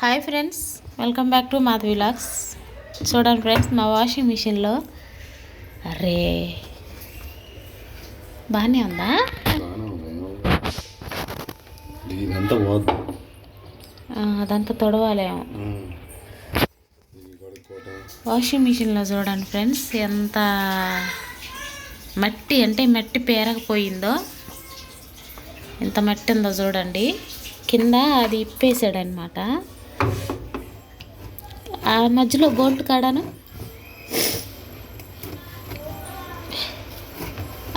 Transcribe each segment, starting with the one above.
Hi friends, welcome back to Madhavi vlogs. చూడండి friends, మా washing మిషన్లో అరే బాగానే ఉందా? అదంతా తొడవాలేమో. వాషింగ్ మిషన్లో చూడండి ఫ్రెండ్స్, ఎంత మట్టి అంటే మట్టి పేరకపోయిందో, ఎంత మట్టి ఉందో చూడండి. కింద అది ఇప్పేసాడనమాట. ఆ మధ్యలో బోల్ట్ కాడాను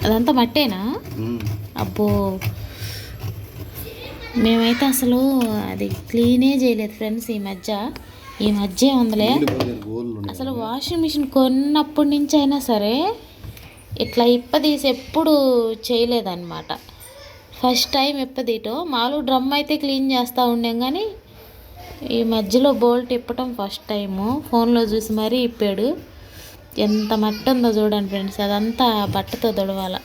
అదంతా మట్టేనా? అబ్బో, మేమైతే అసలు అది క్లీనే చేయలేదు ఫ్రెండ్స్. ఈ మధ్య ఉందిలే. అసలు వాషింగ్ మిషన్ కొన్నప్పటి నుంచి అయినా సరే ఇట్లా ఇప్పదీసి ఎప్పుడు చేయలేదన్నమాట. ఫస్ట్ టైం ఇప్పదీయటం. మామూలు డ్రమ్ అయితే క్లీన్ చేస్తూ ఉండాం, కానీ ఈ మధ్యలో బోల్ట్ ఇప్పటం ఫస్ట్ టైము. ఫోన్లో చూసి మరీ ఇప్పాడు. ఎంత మట్టి ఉందో చూడండి ఫ్రెండ్స్. అదంతా బట్టతో తొడవాల.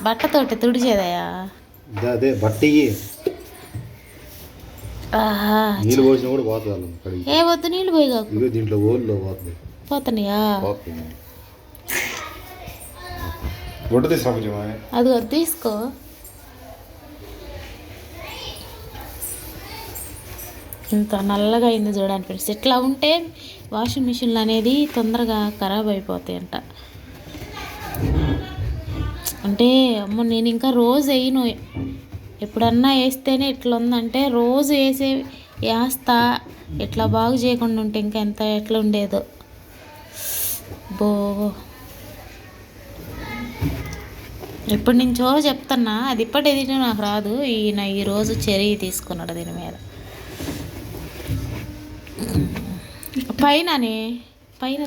బట్టతోటి తుడిచేదయా? అదే బట్టి ఏ వద్దు, నీళ్ళు పోయి కాకు. దీంట్లో పోతున్నాయా? అది వద్దు, తీసుకో. ఇంత నల్లగా అయింది చూడండి ఫ్రెండ్స్. ఇట్లా ఉంటే వాషింగ్ మిషన్లు అనేది తొందరగా ఖరాబ్ అయిపోతాయంట. అంటే అమ్మ, నేను ఇంకా రోజు వేయను. ఎప్పుడన్నా వేస్తేనే ఇట్లా ఉందంటే రోజు వేస్తా. ఇట్లా బాగు చేయకుండా ఉంటే ఇంకా ఎట్లా ఉండేదో. బో, ఎప్పటి నుంచో చెప్తున్నా, అది ఇప్పటిది నాకు రాదు. ఈరోజు చర్య తీసుకున్నాడు దీని మీద. పైన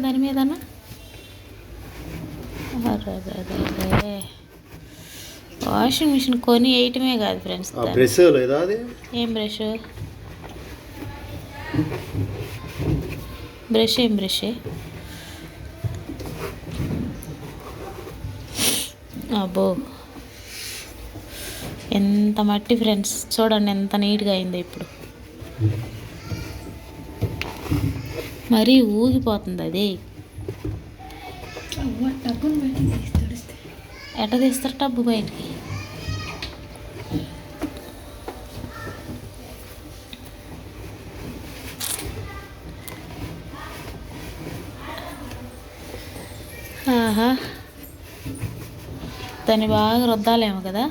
దాని మీదనా? వాషింగ్ మిషన్ కొని వేయటమే కాదు ఫ్రెండ్స్. ఏం బ్రష్? ఏం బ్రష్? అబ్బో, ఎంత మట్టి ఫ్రెండ్స్. చూడండి ఎంత నీట్గా అయిందో ఇప్పుడు. మరీ ఊగిపోతుంది అది. ఎట్ట తీస్తారు టబ్బు బయటికి? ఆహా, దాన్ని బాగా రుద్దాలేమో కదా.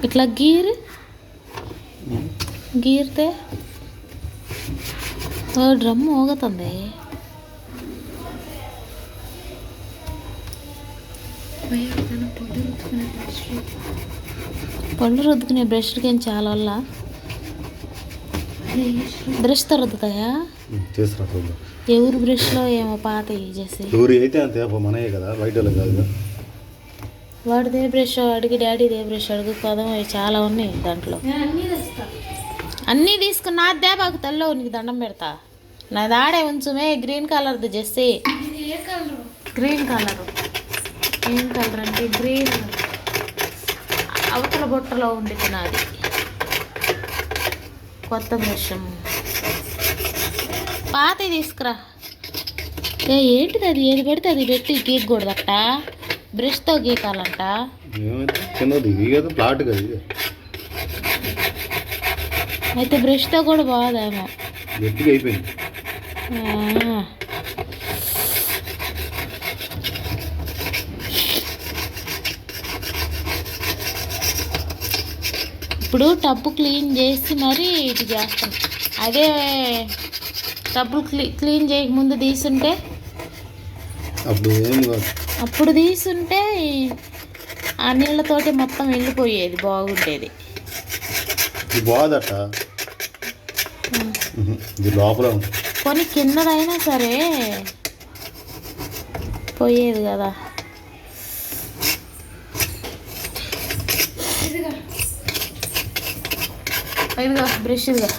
ఇట్లా గీరితే డ్రమ్ ఊగుతుంది. పళ్ళు రుద్దుకునే బ్రష్లకి ఏం చాలా వల్ల బ్రష్తో రుద్దుతాయా? ఎవరు బ్రష్లో ఏమో పాత చేసి వాడిదే బ్రష్ అడిగి, డాడీదే బ్రష్ అడుగు. పదం చాలా ఉన్నాయి దాంట్లో. అన్నీ తీసుకున్నా అదే బాకు తల్లో. నీకు దండం పెడతా. నాది ఆడే ఉంచుమే. గ్రీన్ కలర్ది చేసి. గ్రీన్ కలర్ అంటే గ్రీన్ అవతల బొట్టలో ఉంది నాది. కొత్త బ్రష్ పాత తీసుకురా. ఏంటిది అది? ఏది పెడితే అది పెట్టి గీకూడదట. బ్రష్తో గీకాలంట. అయితే బ్రష్తో కూడా బాగుదేమో. ఇప్పుడు టబ్బు క్లీన్ చేసి మరీ ఇది చేస్తాం. అదే టబ్బు క్లీన్ చేయకముందు తీసుంటే, అప్పుడు తీసుంటే ఆ నీళ్ళతోటి మొత్తం వెళ్ళిపోయేది, బాగుండేది. బాదట ఇది లోపల ఉంటుంది. కొన్ని కిందదైనా సరే పోయేది కదా. ఇదిగా బ్రష్ ఇదిగా.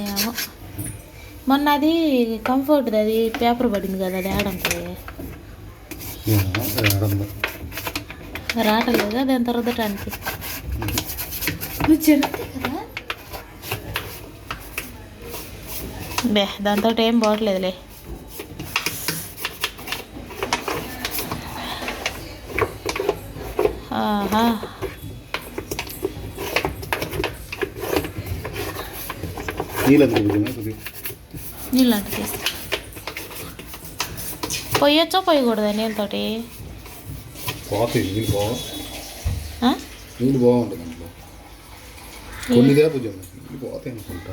ఏమో మొన్న అది కంఫర్ట్ది అది పేపర్ పడింది కదా, అది ఆడంటే రావట్లేదా దాని తర్వాత టానికి. నువ్వు చెప్తే కదా బే, దాంతో ఏం బాగట్లేదులే. ఆహా నీళ్ళు అంటే పొయ్యొచ్చో పొయ్యకూడదా నీళ్ళతోటి? నీళ్ళు బాగుంటుంది దాంట్లో కొన్నిదే పూజ పోతాయి అనుకుంటా.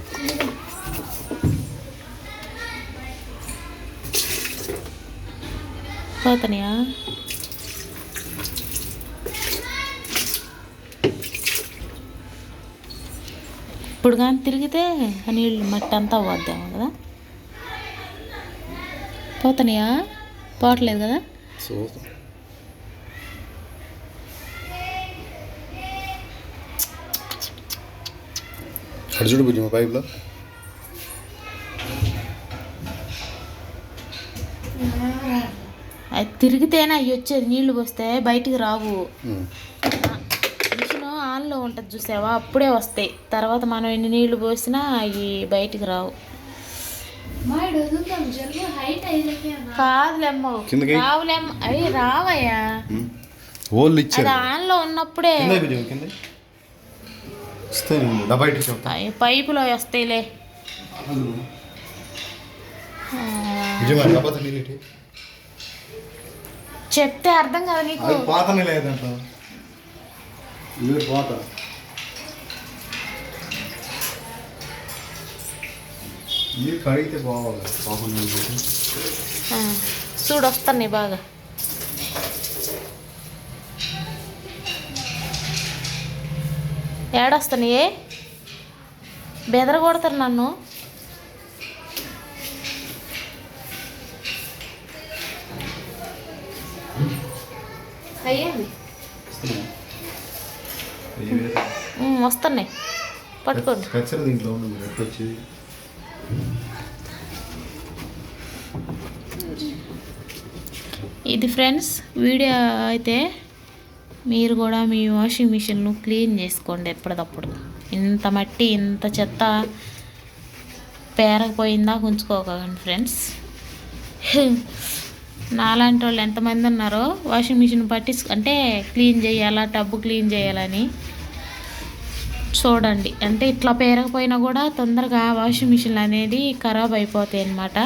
పోతాయా? ఇప్పుడు కానీ తిరిగితే ఆ నీళ్ళు మట్టి అంతా పోద్దాము కదా. పోతాయా? పోవట్లేదు కదా. అక్కడ చూడు బుజ్జి పైప్లో అది తిరిగితేనే అవి వచ్చేది, నీళ్లు పోస్తే బయటికి రావు. మిషన్ ఆన్లో ఉంటుంది చూసావా, అప్పుడే వస్తాయి. తర్వాత మనం ఎన్ని నీళ్లు పోసినా అవి బయటికి రావు. కాదులేమ్మ రావులేమ్మ, అవి రావయ్యా. అది ఆన్లో ఉన్నప్పుడే పైపులో వస్తాయిలే. చెప్తే అర్థం కదా నీకు. చూడు వస్తాను బాగా. ఏడొస్తాను ఏ బెదర కొడతారు నన్ను. వస్తున్నాయి పట్టుకోండి. ఇది ఫ్రెండ్స్ వీడియో అయితే మీరు కూడా మీ వాషింగ్ మిషన్ను క్లీన్ చేసుకోండి ఎప్పటికప్పుడు. ఇంత మట్టి ఇంత చెత్త పేరకపోయిందా ఉంచుకోకండి ఫ్రెండ్స్. నాలాంటి వాళ్ళు ఎంతమంది ఉన్నారో వాషింగ్ మిషన్ అంటే క్లీన్ చేయాలా, టబ్బు క్లీన్ చేయాలని చూడండి. అంటే ఇట్లా పేరకపోయినా కూడా తొందరగా వాషింగ్ మిషన్లు అనేది ఖరాబ్ అయిపోతాయి అన్నమాట.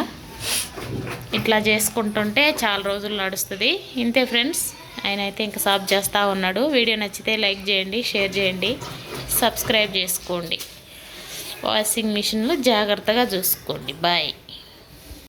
ఇట్లా చేసుకుంటుంటే చాలా రోజులు నడుస్తుంది. ఇంతే ఫ్రెండ్స్, ఆయన అయితే ఇంకా సాఫ్ చేస్తూ ఉన్నాడు. వీడియో నచ్చితే లైక్ చేయండి, షేర్ చేయండి, సబ్స్క్రైబ్ చేసుకోండి. వాషింగ్ మిషన్లు జాగ్రత్తగా చూసుకోండి. బాయ్.